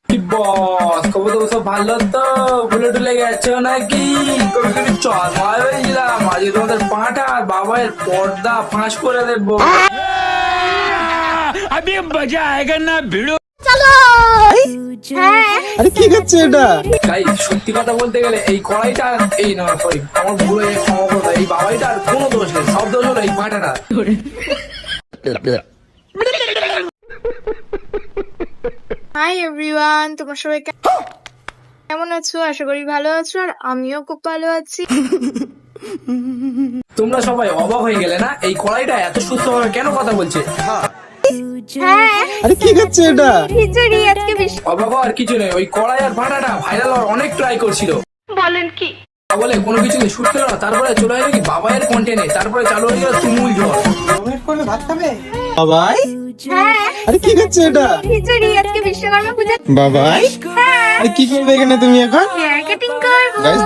কি বস, খবর তো সব ভালো তো? ভুলে টুলে গেছো নাকি? কবি কিছু চশমায় হয়েছিলাম, আজকে তোমাদের পাঁঠা আর বাবার পর্দা ফাঁস করে দেবো। अभी मजा आएगा ना भिड़ो। আরে কি করছে এটা? তাই সত্যি কথা বলতে গেলে এই কড়াইটা, এই না সরি আমার ভুল হয়ে ক্ষমা করো, এই বাবাইটার কোনো দোষ নেই, সব দোষ হলো এই পাঁঠাটা। হাই এভরিওয়ান, তোমরা সবাই কেমন আছো? আশা করি ভালো আছো, আর আমিও খুব ভালো আছি। তোমরা সবাই অবাক হয়ে গেলে না, এই কড়াইটা এত সুস্থভাবে কেন কথা বলছে? হ্যাঁ, আরে কি করছে এটা? খিচুড়ি আজকে অবাক হওয়ার কিছু নেই, ওই কড়াই আর পাঁঠাটা ভাইরাল হওয়ার অনেক ট্রাই করছিল। বলেন কি? বলে কোনো কিছু শুট খেলো না, তারপরে চলে এলো কি বাবাইয়ের কন্টেন্টে, তারপরে চালু হয়ে গেল তুমুল ঝড়। বাবাই, হ্যাঁ, আরে কি করছে এটা? খিচুড়ি আজকে বিশ্বকর্মা পূজা। বাবাই, হ্যাঁ, আরে কি করবে এখানে তুমি এখন? হেয়ার কাটিং করবো। Guys,